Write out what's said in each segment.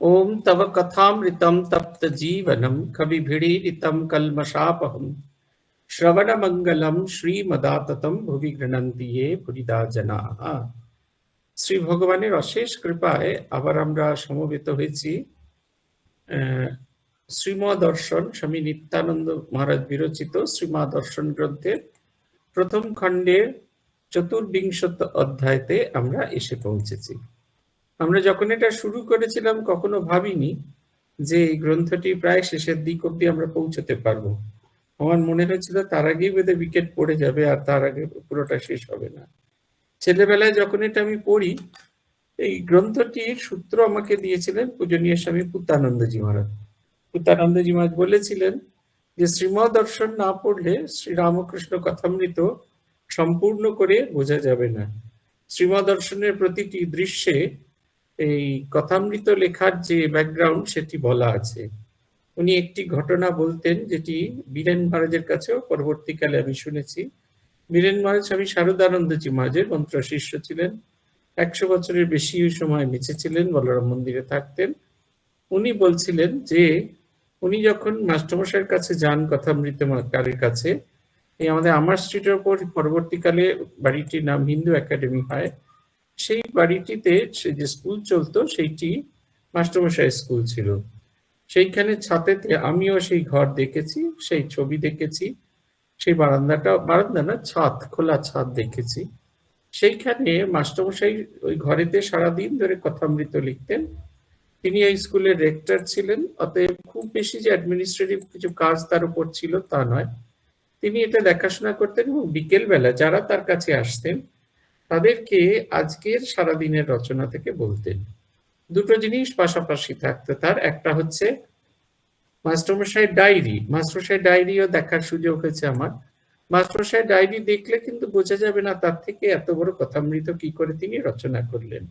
ओम तव कथामृतं तप्तजीवनं कविभिरीडितं कल्मषापहं श्रवणमङ्गलं श्रीमदाततं भुवि गृह्णन्ति ये पुरिदा जनाः। শ্রী ভগবানের অশেষ কৃপায় আবার আমরা সমবেত হয়েছি শ্রীমদ দর্শন স্বামী নিত্যানন্দ মহারাজ বিরচিত শ্রীমদ দর্শন গ্রন্থের প্রথম খণ্ডের চতুর্বিংশত অধ্যায়তে আমরা এসে পৌঁছেছি। আমরা যখন এটা শুরু করেছিলাম কখনো ভাবিনি যে এই গ্রন্থটি প্রায় শেষের দিক অব্দি আমরা পৌঁছতে পারবো। আমার মনে হয়েছিল তার আগেই বোধহয় উইকেট পড়ে যাবে আর তার আগে পুরোটা শেষ হবে না। ছেলেবেলায় যখন এটা আমি পড়ি, এই গ্রন্থটির সূত্র আমাকে দিয়েছিলেন পূজনীয় স্বামী পুত্তানন্দজি মহারাজ। পুত্তানন্দজি মহারাজ বলেছিলেন যে শ্রীমদ দর্শন না পড়লে শ্রীরামকৃষ্ণ কথামৃত সম্পূর্ণ করে বোঝা যাবে না। শ্রীমদ দর্শনের প্রতিটি দৃশ্যে এই কথামৃত লেখার যে ব্যাকগ্রাউন্ড সেটি বলা আছে। উনি একটি ঘটনা বলতেন যেটি বীরেন মহারাজের কাছেও পরবর্তীকালে আমি শুনেছি। বীরেন মহারাজ স্বামী শারদানন্দজি মহারাজের মন্ত্র শিষ্য ছিলেন, 100 বছরের বেশি সময় বেঁচে ছিলেন, বলরাম মন্দিরে থাকতেন। উনি বলছিলেন যে উনি যখন মাস্টারমশাইয়ের কাছে যান কথামৃতকারের কাছে, এই আমাদের আমার স্ট্রিটের ওপর পরবর্তীকালে বাড়িটির নাম হিন্দু একাডেমি হয়, সেই বাড়িটিতে যে স্কুল চলতো সেইটি মাস্টারমশাই স্কুল ছিল। সেইখানে ছাদেতে আমিও সেই ঘর দেখেছি, সেই ছবি দেখেছি, সেই বারান্দা না ছাদ, খোলা ছাদ দেখেছি। সেইখানে মাস্টারমশাই ওই ঘরেতে সারাদিন ধরে কথামৃত লিখতেন। তিনি এই স্কুলের রেক্টর ছিলেন, অতএব খুব বেশি যে অ্যাডমিনিস্ট্রেটিভ কিছু কাজ তার উপর ছিল তা নয়। তিনি এটা দেখাশোনা করতেন এবং বিকেলবেলা যারা তার কাছে আসতেন তাদেরকে আজকের সারাদিনের রচনা থেকে বলতেন। দুটো জিনিস পাশাপাশি থাকতো তার, একটা হচ্ছে মাস্টারমশাই ডায়েরি। মাস্টারমশাই ডায়েরিও দেখার সুযোগ হয়েছে আমার। মাস্টারমশাই ডায়েরি দেখলে কিন্তু বোঝা যাবে না তার থেকে এত বড় কথামৃত কি করে তিনি রচনা করলেন।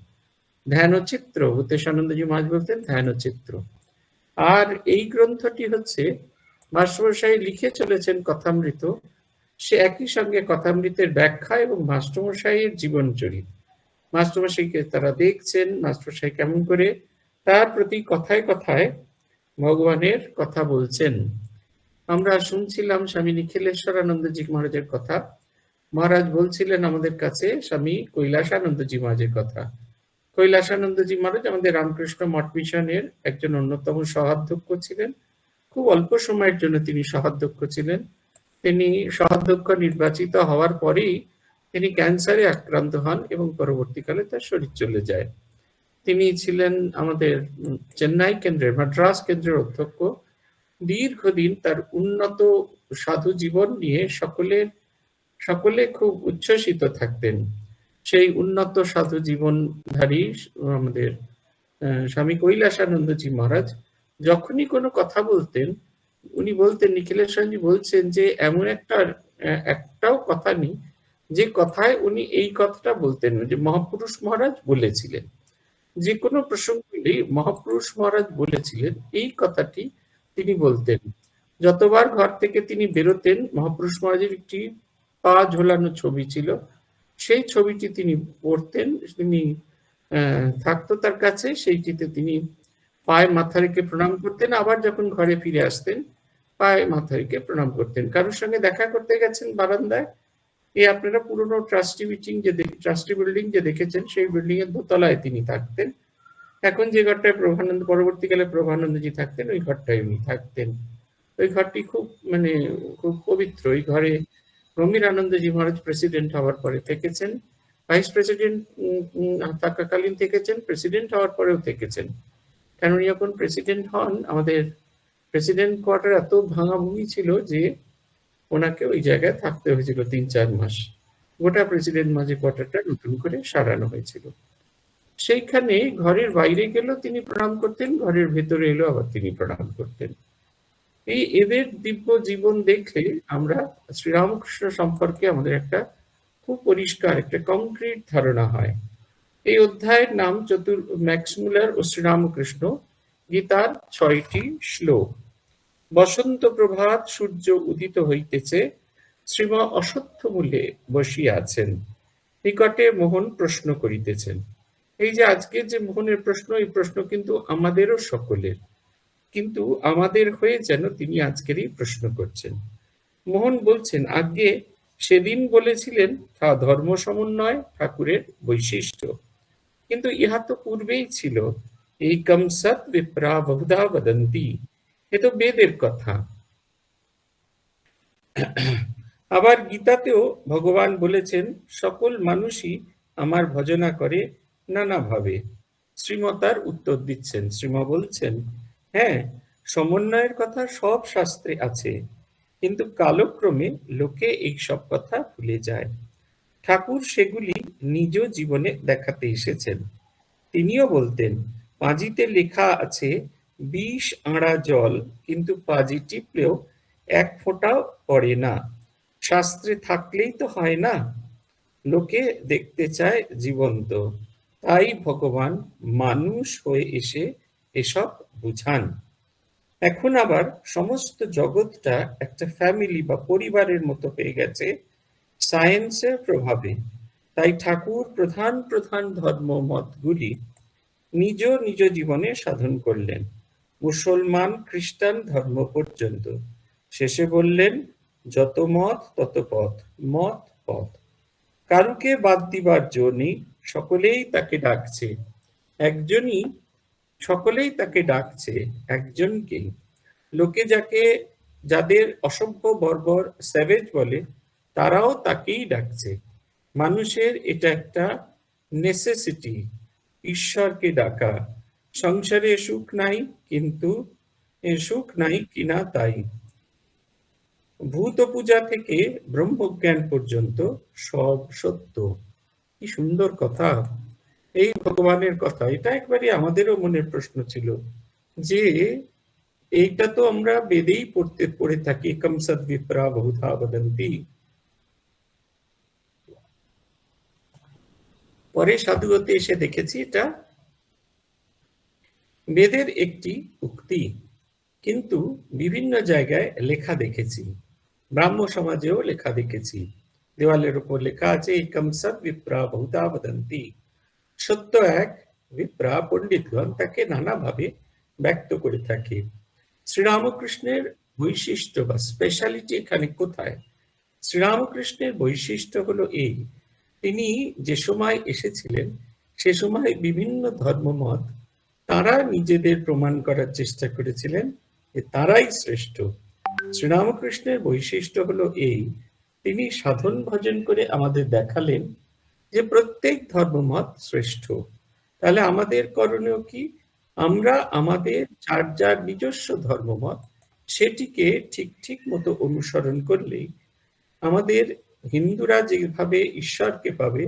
ধ্যানচিত্র, ভূতেশানন্দজি মহারাজ বলতেন ধ্যানচিত্র। আর এই গ্রন্থটি হচ্ছে মাস্টারমশাই লিখে চলেছেন কথামৃত, সে একই সঙ্গে কথামৃতের ব্যাখ্যা এবং মাস্টারমশাইয়ের জীবন চরিত। মাস্টারমশাইকে তারা দেখছেন, মাস্টারমশাই কেমন করে তার প্রতি কথায় কথায় ভগবানের কথা বলছেন। আমরা শুনছিলাম স্বামী নিখিলেশ্বরানন্দজি মহারাজের কথা। মহারাজ বলছিলেন আমাদের কাছে স্বামী কৈলাসানন্দজি মহারাজের কথা। কৈলাসানন্দজি মহারাজ আমাদের রামকৃষ্ণ মঠ মিশনের একজন অন্যতম সহাধ্যক্ষ ছিলেন। খুব অল্প সময়ের জন্য তিনি সহাধ্যক্ষ ছিলেন। তিনি সহাধ্যক্ষ নির্বাচিত হওয়ার পরেই তিনি ক্যান্সারে আক্রান্ত হন এবং পরবর্তীকালে তার শরীর চলে যায়। তিনি ছিলেন আমাদের চেন্নাই কেন্দ্রের, মাদ্রাস কেন্দ্রের অধ্যক্ষ। দীর্ঘদিন তার উন্নত সাধু জীবন নিয়ে সকলে খুব উচ্ছ্বসিত থাকতেন। সেই উন্নত সাধু জীবনধারী আমাদের স্বামী কৈলাসানন্দজি মহারাজ যখনই কোনো কথা বলতেন, উনি বলতেন, নিখিলেশ্বরজি বলছেন যে এমন একটাও কথা নেই যে কথায় উনি এই কথাটা বলতেন যে মহাপুরুষ মহারাজ বলেছিলেন। যে কোনো প্রসঙ্গে মহাপুরুষ মহারাজ বলেছিলেন এই কথাটি তিনি বলতেন। যতবার ঘর থেকে তিনি বেরোতেন, মহাপুরুষ মহারাজের একটি পা ঝোলানো ছবি ছিল, সেই ছবিটি তিনি পড়তেন, তিনি থাকতো তার কাছে, সেইটিতে তিনি পায়ে মাথা রেখে প্রণাম করতেন। আবার যখন ঘরে ফিরে আসতেন পায়ে মাথা রেখে প্রণাম করতেন। কারোর সঙ্গে দেখা করতে গেছেন বারান্দায়, এই আপনারা পুরনো ট্রাস্টি বিল্ডিং যে দেখেছেন সেই বিল্ডিং এর দোতলায় তিনি থাকতেন। এখন যে ঘরটায় পরবর্তীকালে প্রভানন্দজি থাকতেন ওই ঘরটায় উনি থাকতেন। ওই ঘরটি খুব পবিত্র। ওই ঘরে রমির আনন্দজি মহারাজ প্রেসিডেন্ট হওয়ার পরে থেকেছেন, ভাইস প্রেসিডেন্ট থাকাকালীন থেকেছেন, প্রেসিডেন্ট হওয়ার পরেও থেকেছেন। কারণ উনি যখন প্রেসিডেন্ট হন, আমাদের প্রেসিডেন্ট কোয়ার্টার এত ভাঙাভুঙি ছিল যে ওনাকে ওই জায়গায় থাকতে হয়েছিল 3-4 মাস। গোটা প্রেসিডেন্ট মাঝে কোয়ার্টারটা নতুন করে সারানো হয়েছিল। সেইখানে ঘরের বাইরে গেলেও তিনি প্রণাম করতেন, ঘরের ভেতরে এলেও আবার তিনি প্রণাম করতেন। এদের দিব্য জীবন দেখলে আমরা শ্রীরামকৃষ্ণ সম্পর্কে আমাদের একটা খুব পরিষ্কার একটা কংক্রিট ধারণা হয়। এই অধ্যায়ের নাম ম্যাক্সমূলার ও শ্রীরামকৃষ্ণ, গীতার 6টি শ্লোক। বসন্ত প্রভাত, সূর্য উদিত হইতেছে, শ্রীমা অশ্বত্থ মূলে বসিয়া আছেন, নিকটে মোহন প্রশ্ন করিতেছেন। এই যে আজকে যে মোহনের প্রশ্ন, এই প্রশ্ন কিন্তু আমাদেরও সকলের, কিন্তু আমাদের হয়ে যেন তিনি আজকের এই প্রশ্ন করছেন। মোহন বলছেন, আগে সেদিন বলেছিলেন তা ধর্ম সমন্বয় ঠাকুরের বৈশিষ্ট্য, কিন্তু ইহা তো পূর্বেই ছিল। একম সৎ বিপ্রা বহুধা বদন্তি, এ তো বেদের কথা। আবার গীতাতেও ভগবান বলেছেন, সকল মানুষই আমার ভজনা করে নানাভাবে। শ্রীমতার উত্তর দিচ্ছেন, শ্রীমা বলছেন, হ্যাঁ, সমন্বয়ের কথা সব শাস্ত্রে আছে, কিন্তু কালক্রমে লোকে এই সব কথা ভুলে যায়। ঠাকুর সেগুলি নিজ জীবনে দেখাতে এসেছেন। তিনিও বলতেন, পাঁজিতে লেখা আছে ২০ আঁড়া জল, কিন্তু পাঁজি টিপলেও এক ফোঁটাও পড়ে না। শাস্ত্রে থাকলেই তো হয় না, লোকে দেখতে চায় জীবন্ত। তাই ভগবান মানুষ হয়ে এসে এসব বুঝান। এখন আবার সমস্ত জগৎটা একটা ফ্যামিলি বা পরিবারের মতো হয়ে গেছে সায়েন্সের প্রভাবে। তাই ঠাকুর প্রধান প্রধান ধর্ম মতগুলি নিজ নিজ জীবনে সাধন করলেন, মুসলমান খ্রিস্টান ধর্ম পর্যন্ত। শেষে বললেন, যত মত তত পথ, মত পথ। কারুকে বাদ দিবার জো নেই, সকলেই তাকে ডাকছে একজনই, সকলেই তাকে ডাকছে একজনকেই। লোকে যাদের অসভ্য বর্বর স্যাভেজ বলে, তারাও তাকেই ডাকছে। মানুষের এটা একটা নেসেসিটি, ঈশ্বরকে ডাকা। সংসারে সুখ নাই, কিন্তু সুখ নাই কিনা তাই। ভূত পূজা থেকে ব্রহ্মজ্ঞান পর্যন্ত সব সত্য। কি সুন্দর কথা, এই ভগবানের কথা। এটা একবারে আমাদেরও মনের প্রশ্ন ছিল যে এইটা তো আমরা বেদেই পড়ে থাকি, কম সদ বিপ্রা বহুধা বদন্তি। পরে সাধুতে এসে দেখেছি এটা বেদের একটি উক্তি, কিন্তু বিভিন্ন জায়গায় লেখা দেখেছি, ব্রাহ্ম সমাজেও লেখা দেখেছি। দেওয়ালের উপর লেখা আছে, একম সৎ বিপ্রা বহুধা বদন্তি। সত্য এক, বিপ্রা পণ্ডিতগণ তাকে নানাভাবে ব্যক্ত করে থাকে। শ্রীরামকৃষ্ণের বৈশিষ্ট্য বা স্পেশালিটি এখানে কোথায়? শ্রীরামকৃষ্ণের বৈশিষ্ট্য হলো এই, তিনি যে সময় এসেছিলেন সে সময় বিভিন্ন ধর্মমত তারা নিজেদের প্রমাণ করার চেষ্টা করেছিলেন যে তারাই শ্রেষ্ঠ। শ্রীরামকৃষ্ণের বৈশিষ্ট্য হলো এই, তিনি সাধন ভজন করে আমাদের দেখালেন যে প্রত্যেক ধর্মমত শ্রেষ্ঠ। তাহলে আমাদের করণীয় কি? আমরা আমাদের যার যার নিজস্ব ধর্মমত সেটিকে ঠিক ঠিক মতো অনুসরণ করলেই আমাদের হিন্দুরা যেভাবে ঈশ্বরকে পাবে,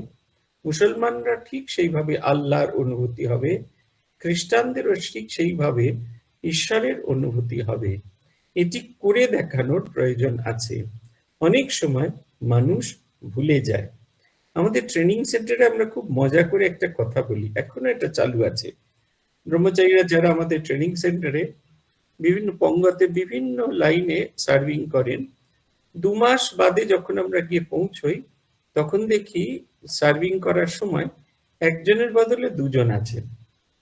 মুসলমানরা ঠিক সেইভাবে আল্লাহর অনুভূতি হবে, খ্রিস্টানদেরও ঠিক সেইভাবে ঈশ্বরের অনুভূতি হবে। এটি করে দেখানোর প্রয়োজন আছে। অনেক সময় মানুষ ভুলে যায়। আমাদের ট্রেনিং সেন্টারে আমরা খুব মজা করে একটা কথা বলি, এখনো এটা চালু আছে। ব্রহ্মচারীরা যারা আমাদের ট্রেনিং সেন্টারে বিভিন্ন পঙ্গতে বিভিন্ন লাইনে সার্ভিং করেন, ২ মাস বাদে যখন আমরা গিয়ে পৌঁছই, তখন দেখি সার্ভিং করার সময় একজনের বদলে দুজন আছেন।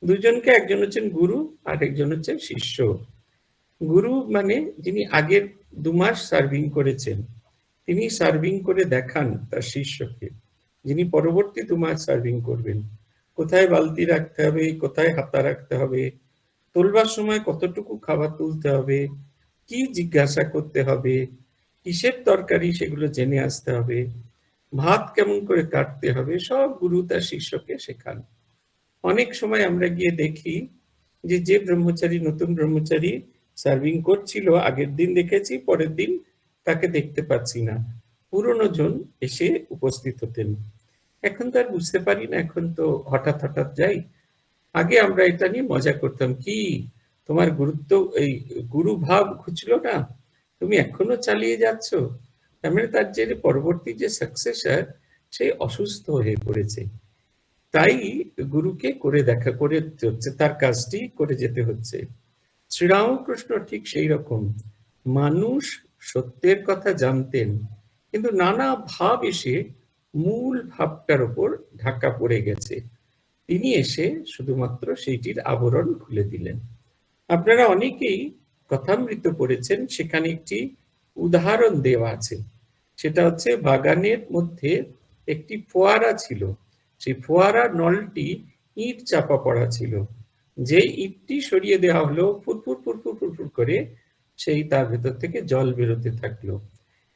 দুজনকে, একজন হচ্ছেন গুরু আর একজন হচ্ছেন শিষ্য। গুরু মানে যিনি আগের ২ মাস সার্ভিং করেছেন, তিনি সার্ভিং করে দেখান তার শিষ্যকে, যিনি পরবর্তী ২ মাস সার্ভিং করবেন। কোথায় বালতি রাখতে হবে, কোথায় হাতা রাখতে হবে, তোলবার সময় কতটুকু খাবার তুলতে হবে, কি জিজ্ঞাসা করতে হবে, কিসের তরকারি সেগুলো জেনে আসতে হবে, ভাত কেমন করে কাটতে হবে, সব গুরু তার শিষ্যকে শেখান। অনেক সময় আমরা গিয়ে দেখি যে যে ব্রহ্মচারী, নতুন ব্রহ্মচারী সার্ভিং করছিল, আগের দিন দেখেছি, পরের দিন তাকে দেখতে পাচ্ছি না। পুরনো জন এসে উপস্থিত হতেন। এখন তো আর বুঝতে পারি না, এখন তো হঠাৎ হঠাৎ যাই। আগে আমরা এটা নিয়ে মজা করতাম, কি তোমার গুরুত্ব, এই গুরু ভাব ঘুচলো না, তুমি এখনো চালিয়ে যাচ্ছ। তার মানে তার যে পরবর্তী যে সাকসেসর, সে অসুস্থ হয়ে পড়েছে, তাই গুরুকে করে দেখা করে হচ্ছে, তার কাজটি করে যেতে হচ্ছে। শ্রীরামকৃষ্ণ ঠিক সেই রকম। মানুষ সত্যের কথা জানতেন, কিন্তু নানা ভাব এসে মূল ভাবটার উপর ঢাকা পড়ে গেছে। তিনি এসে শুধুমাত্র সেইটির আবরণ খুলে দিলেন। আপনারা অনেকেই কথামৃত পড়েছেন, সেখানে একটি উদাহরণ দেওয়া আছে। সেটা হচ্ছে বাগানের মধ্যে একটি ফোয়ারা ছিল। সেই ফোয়ারার নলটি ইট চাপা পড়া ছিল। যেই ইটটি সরিয়ে দেওয়া হলো, ফুরফুর ফুরফুর ফুরফুর করে সেই তার ভেতর থেকে জল বেরোতে থাকলো।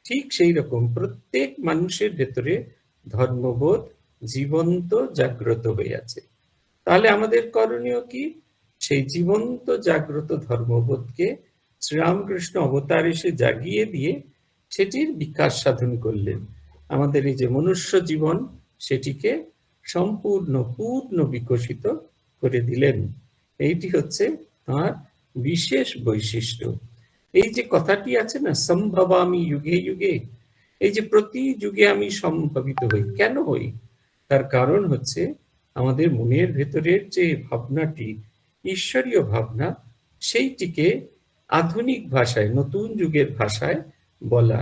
ঠিক সেই রকম প্রত্যেক মানুষের ভেতরে ধর্মবোধ জীবন্ত জাগ্রত হয়ে আছে। তাহলে আমাদের করণীয় কি? সেই জীবন্ত জাগ্রত ধর্মবোধকে শ্রীরামকৃষ্ণ অবতার এসে জাগিয়ে দিয়ে সেটির বিকাশ সাধন করলেন। আমাদের এই যে মনুষ্য জীবন, সেটিকে সম্পূর্ণ পূর্ণ বিকশিত করে দিলেন। এইটি হচ্ছে তাঁর বিশেষ বৈশিষ্ট্য। এই যে কথাটি আছে না, সম্ভবামি যুগে যুগে, এই যে প্রতি যুগে আমি সম্ভাবিত হই। কেন হই? তার কারণ হচ্ছে আমাদের মনের ভেতরের যে ভাবনাটি, ঈশ্বরীয় ভাবনা, সেইটিকে আধুনিক ভাষায়, নতুন যুগের ভাষায় বলা।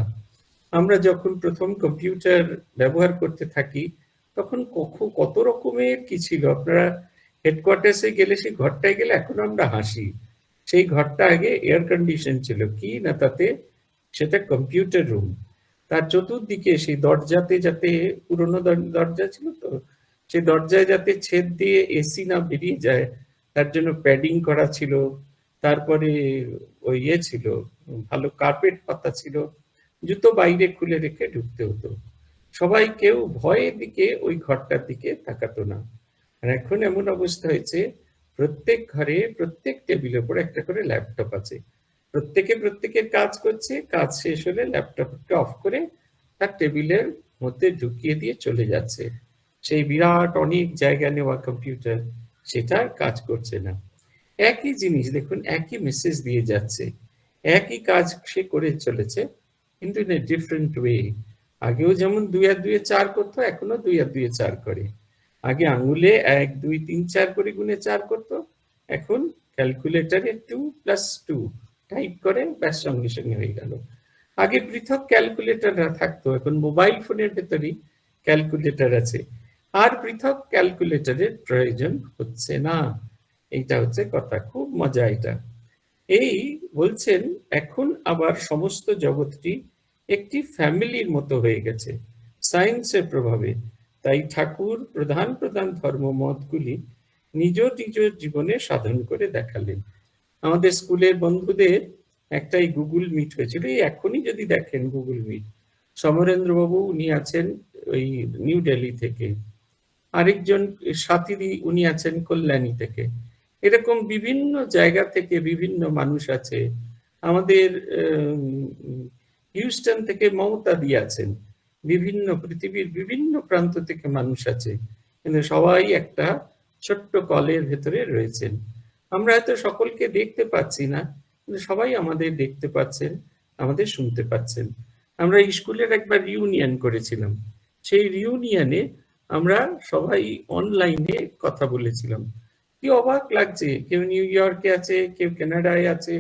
আমরা যখন প্রথম কম্পিউটার ব্যবহার করতে থাকি, তখন কত রকমের কি ছিল। আপনারা হেডকোয়ার্টার্সে গেলে, সেই ঘরটায় গেলে এখন আমরা হাসি। সেই ঘরটা আগে এয়ার কন্ডিশন ছিল, কি না তাতে সেটা কম্পিউটার রুম। তার চতুর্দিকে সেই দরজাতে, যাতে পুরোনো দরজা ছিল তো, সেই দরজায় যাতে ছেদ দিয়ে এসি না বেরিয়ে যায়, তার জন্য প্যাডিং করা ছিল। তারপরে ওই ছিল, ভালো কার্পেট পাতা ছিল। জুতো বাইরে খুলে রেখে ঢুকতে হতো। সবাই, কেউ ভয়ের দিকে ওই ঘরটার দিকে তাকাতো না। আর এখন এমন অবস্থা হয়েছে, প্রত্যেক ঘরে প্রত্যেক টেবিলের উপর একটা করে ল্যাপটপ আছে। প্রত্যেকে প্রত্যেকের কাজ করছে, কাজ শেষ হলে ল্যাপটপকে অফ করে তার টেবিলের মধ্যে ঢুকিয়ে দিয়ে চলে যাচ্ছে। সেই বিরাট অনেক জায়গা নেওয়া কম্পিউটার, সেটা আর কাজ করছে না। একই জিনিস দেখুন, একই মেসেজ দিয়ে যাচ্ছে, একই কাজ সে করে চলেছে, কিন্তু ইন এ ডিফারেন্ট ওয়ে। আগেও যেমন 2 আর 2 4 করতো, এখনো 2 আর 2 4 করে। আগে আঙুলে 1 2 3 4 করে গুনে 4 করতো, এখন ক্যালকুলেটরে 2 + 2 টাইপ করে ব্যাস সঙ্গে সঙ্গে হয়ে গেল। আগে পৃথক ক্যালকুলেটর থাকতো, এখন মোবাইল ফোনের ভেতরেই ক্যালকুলেটর আছে। আর পৃথক ক্যালকুলেটরের প্রয়োজন হচ্ছে না। এইটা হচ্ছে কথা, খুব মজা এটা। এই বলছেন, এখন আবার সমস্ত জগৎটি একটি ফ্যামিলির মতো হয়ে গেছে সায়েন্সের প্রভাবে। তাই ঠাকুর প্রধান প্রধান ধর্মমতগুলি নিজ নিজ জীবনে সাধন করে দেখালেন। আমাদের স্কুলের বন্ধুদের একটাই গুগল মিট হয়েছিল, এই এখনই যদি দেখেন গুগল মিট, সমরেন্দ্র বাবু উনি আছেন ওই নিউ দিল্লি থেকে, আরেকজন সাথীদি উনি আছেন কল্যাণী থেকে। এরকম বিভিন্ন জায়গা থেকে বিভিন্ন মানুষ আছে। আমাদের হিউস্টন থেকে মমতা দি আছেন। বিভিন্ন পৃথিবীর বিভিন্ন প্রান্ত থেকে মানুষ আছে, কিন্তু সবাই একটা ছোট্ট কলের ভেতরে রয়েছেন। আমরা হয়তো সকলকে দেখতে পাচ্ছি না, কিন্তু সবাই আমাদের দেখতে পাচ্ছেন, আমাদের শুনতে পাচ্ছেন। আমরা স্কুলের একবার রিউনিয়ন করেছিলাম। সেই রিউনিয়নে আমরা সবাই অনলাইনে কথা বলেছিলাম। কি অবাক লাগছে, কেউ নিউ ইয়র্কে আছে, কেউ কানাডায় আছে,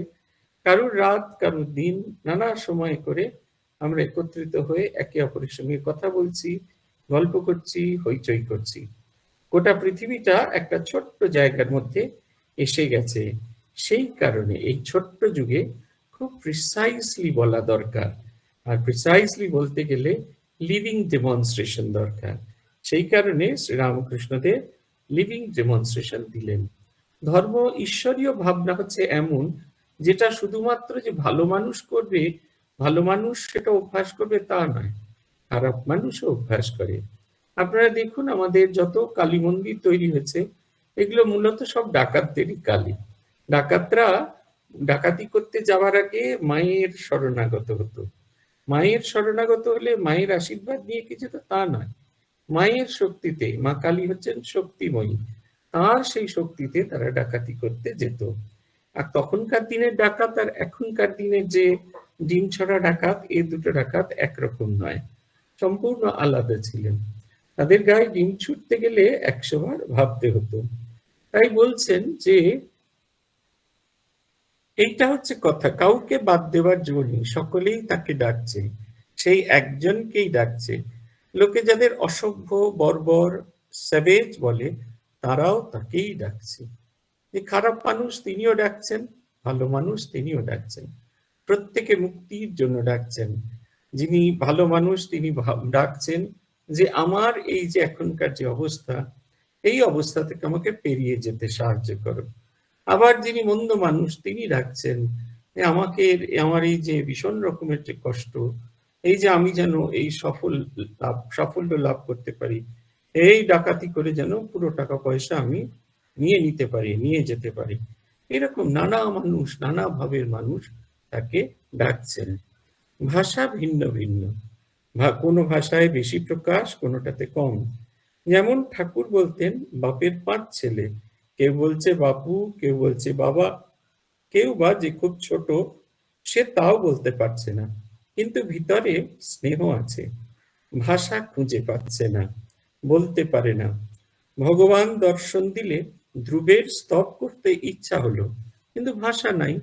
কারুর রাত কারুর দিন, নানা সময় করে আমরা একত্রিত হয়ে একে অপরের সঙ্গে কথা বলছি, গল্প করছি, হইচই করছি। গোটা পৃথিবীটা একটা ছোট্ট জায়গার মধ্যে এসে গেছে। সেই কারণে এই ছোট্ট যুগে খুব প্রিসাইসলি বলা দরকার। আর প্রিসাইসলি বলতে গেলে লিভিং ডেমনস্ট্রেশন দরকার। সেই কারণে শ্রীরামকৃষ্ণদেব লিভিং ডেমনস্ট্রেশন দিলেন। ধর্ম ঈশ্বরীয় ভাবনা হচ্ছে এমন, যেটা শুধুমাত্র যে ভালো মানুষ করবে, ভালো মানুষ সেটা অভ্যাস করবে তা নয়, খারাপ মানুষও অভ্যাস করে। আপনারা দেখুন, আমাদের যত কালী মন্দির তৈরি হয়েছে, এগুলো মূলত সব ডাকাতদেরই কালী। ডাকাতরা ডাকাতি করতে যাওয়ার আগে মায়ের শরণাগত হতো। মায়ের শরণাগত হলে মায়ের আশীর্বাদ নিয়ে কিছু, তো তা নয়। মায়ের শক্তিতে, মা কালী হচ্ছেন শক্তিময়ী, তার সেই শক্তিতে তারা ডাকাতি করতে যেত। আর তখনকার দিনের ডাকাত আর এখনকার দিনের যে ডিম ছড়া ডাকাত, এই দুটো ডাকাত একরকম নয়, সম্পূর্ণ আলাদা ছিলেন। তাদের গায়ে ডিম ছুটতে গেলে 100 বার ভাবতে হতো। তাই বলছেন যে এইটা হচ্ছে কথা, কাউকে বাদ দেওয়ার জো নেই, সকলেই তাকে ডাকছে, সেই একজনকেই ডাকছে। লোকে যাদের অসভ্য, বর্বর, স্যাভেজ বলে, তারাও তাকেই ডাকছে। যে খারাপ মানুষ তিনিও ডাকছেন, ভালো মানুষ তিনিও ডাকছেন। প্রত্যেকে মুক্তির জন্য ডাকছেন। যিনি ভালো মানুষ তিনি ডাকছেন যে আমার এই যে এখনকার যে অবস্থা, এই অবস্থা থেকে আমাকে পেরিয়ে যেতে সাহায্য করো। আবার যিনি মন্দ মানুষ তিনি ডাকছেন যে আমাকে আমার এই যে ভীষণ রকমের যে কষ্ট, এই যে আমি যেন এই সাফল্য লাভ করতে পারি, এই ডাকাতি করে যেন পুরো টাকা পয়সা আমি নিয়ে নিতে পারি, নিয়ে যেতে পারি। এরকম নানা মানুষ, নানা ভাবের মানুষ তাকে ডাকছেন। ভাষা ভিন্ন ভিন্ন, কোনো ভাষায় বেশি প্রকাশ, কোনোটাতে কম। যেমন ঠাকুর বলতেন বাপের ৫ ছেলে, কেউ বলছে বাপু, কেউ বলছে বাবা, কেউ বা যে খুব ছোট সে তাও বলতে পারছে না, কিন্তু ভিতরে স্নেহ আছে, ভাষা খুঁজে পাচ্ছে না, বলতে পারে না। ভগবান দর্শন দিলে ধ্রুবের স্তব করতে ইচ্ছা হলো, কিন্তু ভাষা নাই।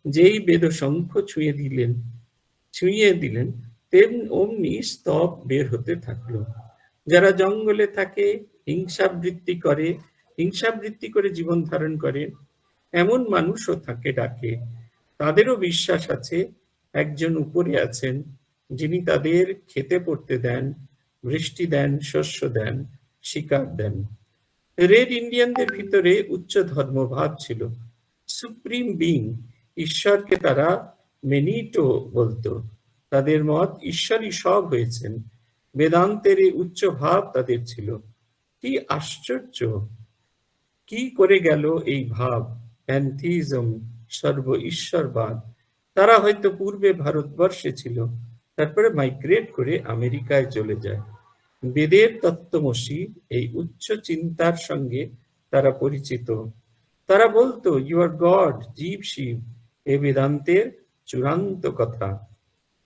যেই বেদ শঙ্খ ছুঁয়ে দিলেন অমনি স্তব বের হতে থাকলো। যারা জঙ্গলে থাকে, হিংসাবৃত্তি করে জীবন ধারণ করে, এমন মানুষও তাকে ডাকে। তাদেরও বিশ্বাস আছে একজন উপরে আছেন, যিনি তাদের খেতে পড়তে দেন, বৃষ্টি দেন, শস্য দেন, শিকার দেন। রেড ইন্ডিয়ানদের ভিতরে উচ্চ ধর্মভাব ছিল। সুপ্রিম বিং, ঈশ্বরকে তারা মেনিটো বলতো। তাদের মত ঈশ্বরই সব হয়েছেন। বেদান্তের এই উচ্চ ভাব তাদের ছিল। কি আশ্চর্য! কি করে গেল এই ভাব, প্যান্থিজম, সর্ব ঈশ্বরবাদ। তারা হয়তো পূর্বে ভারতবর্ষে ছিল, তারপরে মাইগ্রেট করে আমেরিকায় চলে যায়। বেদের তত্ত্বমসি এই উচ্চ চিন্তার সঙ্গে তারা পরিচিত। তারা বলতো ইউ আর গড, জীব শিব, এ বেদান্তের চূড়ান্ত কথা।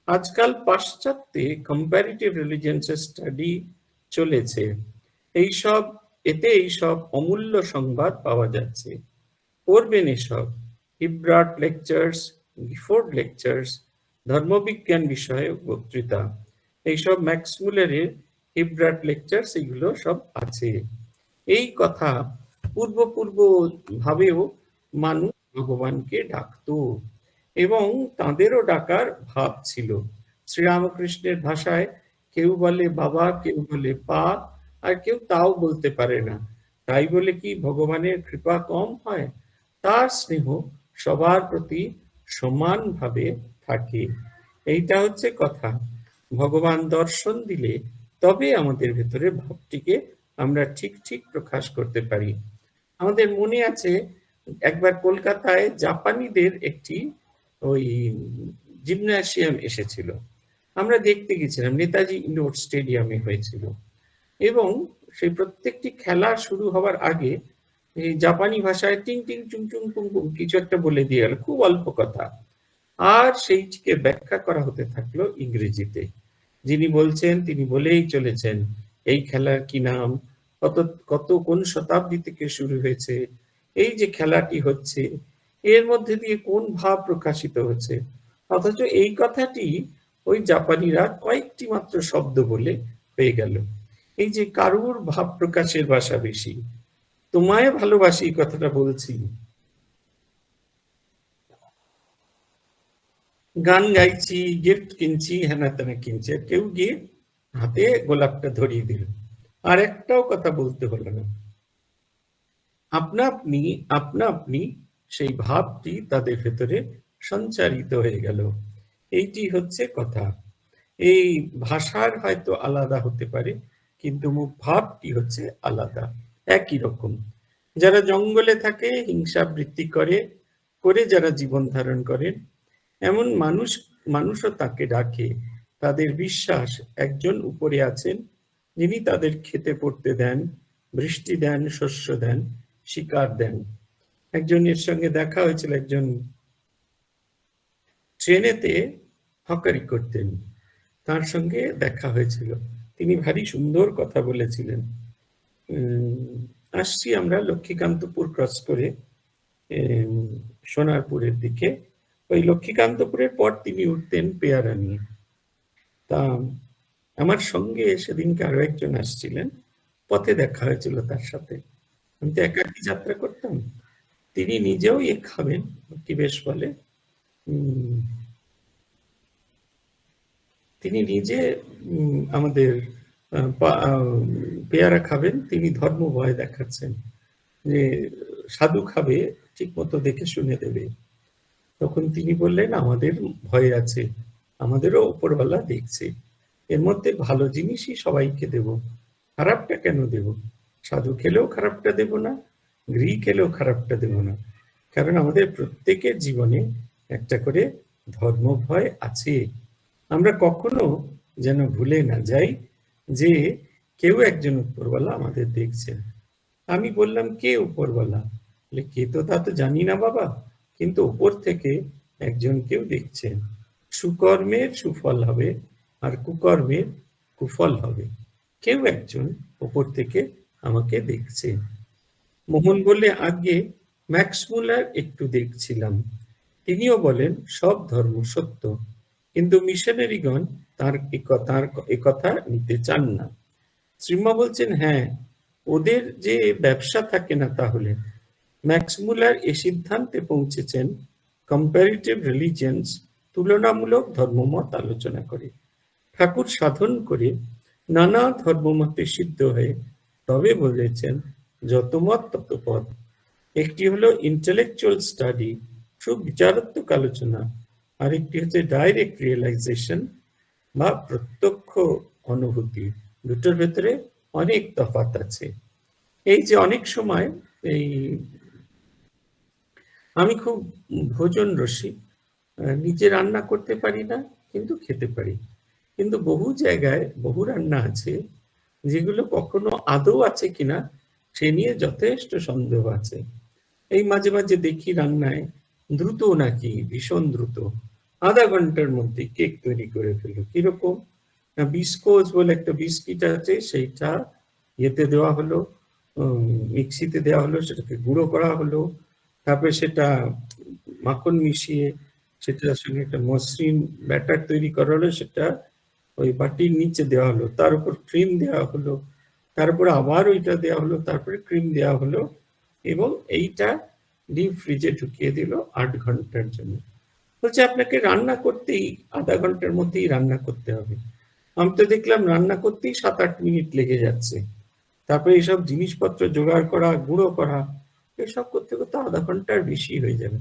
আজকাল পাশ্চাত্যে কম্প্যারিটিভ রিলিজিয়ন্সের স্টাডি চলেছে। এইসব অমূল্য সংবাদ পাওয়া যাচ্ছে। পড়বেন এসব হিব্রাট লেকচার্স, গিফোর্ড লেকচার্স, ধর্মবিজ্ঞান বিষয়ে বক্তৃতা, এইসব ম্যাক্স মুলারের হিব্রাট লেকচার্স, এগুলো সব আছে। এই কথা পূর্ব ভাবেও মানুষ ভগবানকে ডাকতো এবং তাদেরও ডাকার ভাব ছিল। শ্রীরামকৃষ্ণের ভাষায় কেউ বলে বাবা, কেউ বলে পা, আর কেউ তাও বলতে পারে না। তাই বলে কি ভগবানের কৃপা কম হয়? তার স্নেহ সবার প্রতি সমানভাবে থাকে। এইটা হচ্ছে কথা। ভগবান দর্শন দিলে তবে আমাদের ভেতরে ভাবটিকে আমরা ঠিক প্রকাশ করতে পারি। আমাদের মনে আছে একবার কলকাতায় জাপানিদের একটি ওই জিমন্যাসিয়াম এসেছিল। আমরা দেখতে গেছিলাম, নেতাজি ইন্ডোর স্টেডিয়ামে হয়েছিল, এবং সেই প্রত্যেকটি খেলা শুরু হওয়ার আগে এই জাপানি ভাষায় টিং টিং চুং চুং পুং পুং কিছু একটা বলে দিয়ে গেল, খুব অল্প কথা, আর সেইটিকে ব্যাখ্যা করা হতে থাকলো ইংরেজিতে। যিনি বলছেন তিনি বলেই চলেছেন এই খেলার কি নাম, কোন শতাব্দী থেকে শুরু হয়েছে, এই যে খেলাটি হচ্ছে এর মধ্যে দিয়ে কোন ভাব প্রকাশিত হচ্ছে। অথচ এই কথাটি ওই জাপানিরা কয়েকটি মাত্র শব্দ বলে হয়ে গেল। এই যে কারুর ভাব প্রকাশের ভাষা বেশি, তোমায় ভালোবাসি কথাটা বলছি, গান গাইছি, গিফট কিনছি, হেনা তেনা কিনছে, কেউ গিয়ে হাতে গোলাপটা ধরিয়ে দিল, আর একটাও কথা বলতে হলো না। আপনা আপনি সেই ভাবটি তাদের ভেতরে সঞ্চারিত হয়ে গেল। এইটি হচ্ছে কথা। এই ভাষার হয়তো আলাদা হতে পারে, কিন্তু ভাবটি হচ্ছে আলাদা, একই রকম। যারা জঙ্গলে থাকে, হিংসাবৃত্তি করে যারা জীবন ধারণ করেন, এমন মানুষও তাকে ডাকে। তাদের বিশ্বাস একজন উপরে আছেন, যিনি তাদের খেতে পড়তে দেন, বৃষ্টি দেন, শস্য দেন, শিকার দেন। একজনের সঙ্গে দেখা হয়েছিল, একজন ট্রেনেতে হকারি করতেন, তার সঙ্গে দেখা হয়েছিল। তিনি ভারী সুন্দর কথা বলেছিলেন। আসছি আমরা লক্ষ্মীকান্তপুর ক্রস করে সোনারপুরের দিকে। ওই লক্ষ্মীকান্তপুরের পর তিনি উঠতেন পেয়ারা নিয়ে। তা আমার সঙ্গে সেদিনকে আরো একজন আসছিলেন, পথে দেখা হয়েছিল তার সাথে। আমি তো একাকী যাত্রা করতাম। তিনি নিজেও খাবেন, কি বেশ বলে? উম তিনি নিজে আমাদের পেয়ারা খাবেন। তিনি ধর্ম ভয় দেখাচ্ছেন যে সাধু খাবে, ঠিকমতো দেখে শুনে দেবে। তখন তিনি বললেন, "আমাদের ভয় আছে। আমাদেরও উপরওয়ালা দেখছে। এর মধ্যে ভালো জিনিসই সবাইকে দেব। খারাপটা কেন দেব? সাধু খেলেও খারাপটা দেব না, গৃহী খেলেও খারাপটা দেব না। কারণ আমাদের প্রত্যেকের জীবনে একটা করে ধর্মভয় আছে। আমরা কখনো যেন ভুলে না যাই যে কেউ একজন উপরওয়ালা আমাদের দেখছেন।" আমি বললাম, "কে উপরওয়ালা?" বলে, "কে তো তা তো জানি না বাবা। কিন্তু উপর থেকে একজন কেউ দেখছেন। সুকর্মের সুফল হবে আর কুকর্মের কুফল হবে। কেউ একজন উপর থেকে আমাকে দেখছে।" মোহন বললে, "আজ্ঞে ম্যাক্স মুলার একটু দেখছিলাম। তিনিও বলেন সব ধর্ম সত্য। কিন্তু মিশনারিগণ তাঁর একথা নিতে চান না। শ্রীমা বলছেন, হ্যাঁ, ওদের যে ব্যবসা থাকে না তাহলে। ম্যাক্স মুলার এ সিদ্ধান্তে পৌঁছেছেন কম্পারেটিভ রিলিজিয়ন্স তুলনামূলক ধর্মমত আলোচনা করে। ঠাকুর সাধন করে নানা ধর্মমতে সিদ্ধ হয়ে তবে বলেছেন যত মত তত পথ। একটি হলো ইন্টেলেকচুয়াল স্টাডি, খুব বিচারাত্মক আলোচনা, আরেকটি হচ্ছে ডাইরেক্ট রিয়েলাইজেশন বা প্রত্যক্ষ অনুভূতি। দুটোর ভেতরে অনেক তফাৎ আছে। এই যে অনেক সময় এই আমি খুব ভোজন রসিক। নিজে রান্না করতে পারি না, কিন্তু খেতে পারি। কিন্তু বহু জায়গায় বহু রান্না আছে যেগুলো কখনো আদৌ আছে কিনা সে নিয়ে যথেষ্ট সন্দেহ আছে। এই মাঝে মাঝে দেখি রান্নায় দ্রুত নাকি ভীষণ দ্রুত ০.৫ ঘন্টার মধ্যে কেক তৈরি করে ফেললো। কিরকম? না, বিস্কোজ বলে একটা বিস্কিট আছে, সেইটা ইয়েতে দেওয়া হলো, মিক্সিতে দেওয়া হলো, সেটাকে গুঁড়ো করা হলো, তারপরে সেটা মাখন মিশিয়ে সেটার সঙ্গে একটা মসৃণ ব্যাটার তৈরি করা হলো, সেটা ওই বাটির নিচে দেওয়া হলো, তার উপর ক্রিম দেওয়া হলো, তারপরে আবার ওইটা দেওয়া হলো, তারপরে ক্রিম দেওয়া হলো, এবং এইটা ডিপ ফ্রিজে ঢুকিয়ে দিল ৮ ঘন্টার জন্য। বলছে আপনাকে রান্না করতেই ০.৫ ঘন্টার মধ্যেই রান্না করতে হবে। আমি তো দেখলাম রান্না করতেই ৭-৮ মিনিট লেগে যাচ্ছে। তারপরে এইসব জিনিসপত্র জোগাড় করা, গুঁড়ো করা, এসব করতে করতে ০.৫ ঘন্টার বেশি হয়ে যাবে।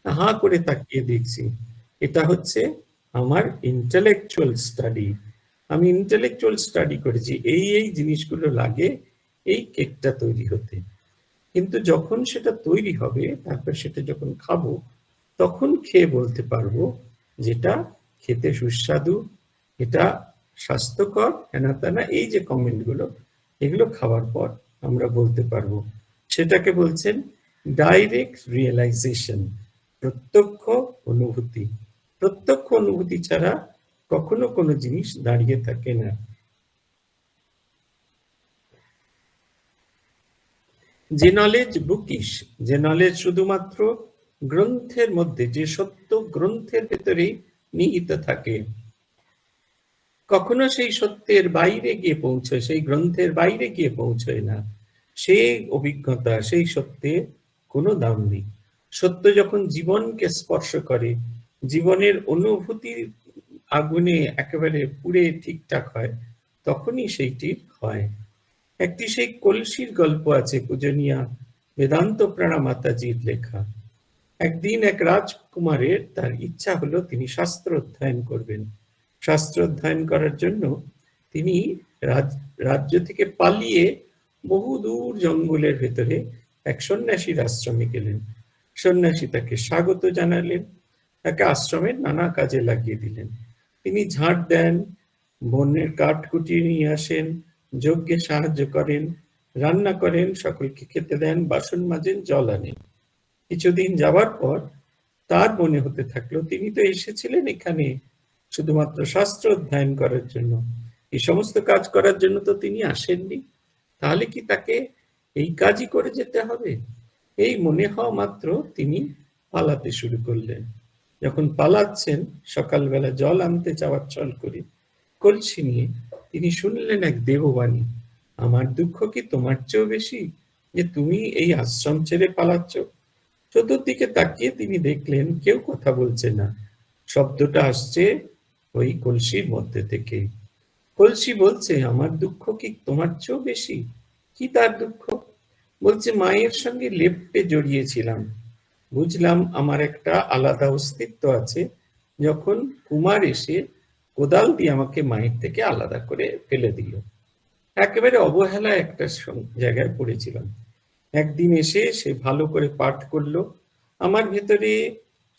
হাঁ করে তাকিয়ে দেখছি। এটা হচ্ছে আমার ইন্টেলেকচুয়াল স্টাডি। আমি ইন্টেলেকচুয়াল স্টাডি করেছি। এই জিনিসগুলো লাগে এই কেকটা তৈরি হতে। কিন্তু যখন সেটা তৈরি হবে, তারপর সেটা যখন খাবো, তখন খেয়ে বলতে পারবো যেটা খেতে সুস্বাদু, এটা স্বাস্থ্যকর, হেনা তেনা, এই যে কমেন্ট গুলো, এগুলো খাওয়ার পর আমরা বলতে পারবো। সেটাকে বলছেন ডাইরেক্ট রিয়েলাইজেশন, প্রত্যক্ষ অনুভূতি। প্রত্যক্ষ অনুভূতি ছাড়া কখনো কোনো জিনিস দাঁড়িয়ে থাকে না। যে নলেজ বুকিশ, যে নলেজ শুধুমাত্র গ্রন্থের মধ্যে, যে সত্য গ্রন্থের ভেতরেই নিহিত থাকে, কখনো সেই সত্যের বাইরে গিয়ে পৌঁছয়, সেই গ্রন্থের বাইরে গিয়ে পৌঁছয় না, সেই অভিজ্ঞতা, সেই সত্যের কোনো দাম নেই। সত্য যখন জীবনকে স্পর্শ করে, জীবনের অনুভূতির আগুনে একেবারে পুড়ে ঠিকঠাক হয়, তখনই সেইটির হয়। একটি সেই কলসির গল্প আছে পূজনীয়া বেদান্ত প্রাণা মাতাজির লেখা। একদিন এক রাজকুমারের তার ইচ্ছা হলো তিনি শাস্ত্র অধ্যয়ন করবেন। শাস্ত্র অধ্যয়ন করার জন্য তিনি রাজ্য থেকে পালিয়ে বহু দূর জঙ্গলের ভেতরে এক সন্ন্যাসীর আশ্রমে গেলেন। সন্ন্যাসী তাকে স্বাগত জানালেন, তাকে আশ্রমের নানা কাজে লাগিয়ে দিলেন। তিনি ঝাঁট দেন, বনের কাঠ কুটিয়ে নিয়ে আসেন, যজ্ঞে সাহায্য করেন, রান্না করেন, সকলকে খেতে দেন, বাসন মাজেন, জল আনেন। কিছুদিন যাবার পর তার মনে হতে থাকলো তিনি তো এসেছিলেন এখানে শুধুমাত্র শাস্ত্র অধ্যয়ন করার জন্য, এই সমস্ত কাজ করার জন্য তো তিনি আসেননি। তাহলে কি তাকে এই কাজই করে যেতে হবে? এই মনে হওয়া মাত্র তিনি পালাতে শুরু করলেন। যখন পালাচ্ছেন, সকালবেলা জল আনতে যাওয়ার ছল করে কলসি নিয়ে তিনি শুনলেন এক দেববাণী, আমার দুঃখ কি তোমার চেয়েও বেশি? যে তুমি এই আশ্রম ছেড়ে পালাচ্ছ? চতুর্দিকে তাকিয়ে তিনি দেখলেন কেউ কথা বলছে না। শব্দটা আসছে ওই কলসির মধ্যে থেকে। কলসি বলছে, আমার দুঃখ কি তোমার চেয়েও বেশি? কি তার দুঃখ? বলছে, মায়ের সঙ্গে লেপ্টে জড়িয়েছিলাম, বুঝলাম আমার একটা আলাদা অস্তিত্ব আছে যখন কুমার এসে কোদাল দিয়ে আমাকে মায়ের থেকে আলাদা করে ফেলে দিল। একেবারে অবহেলায় একটা জায়গায় পড়েছিলাম। একদিন এসে সে ভালো করে পাঠ করলো। আমার ভেতরে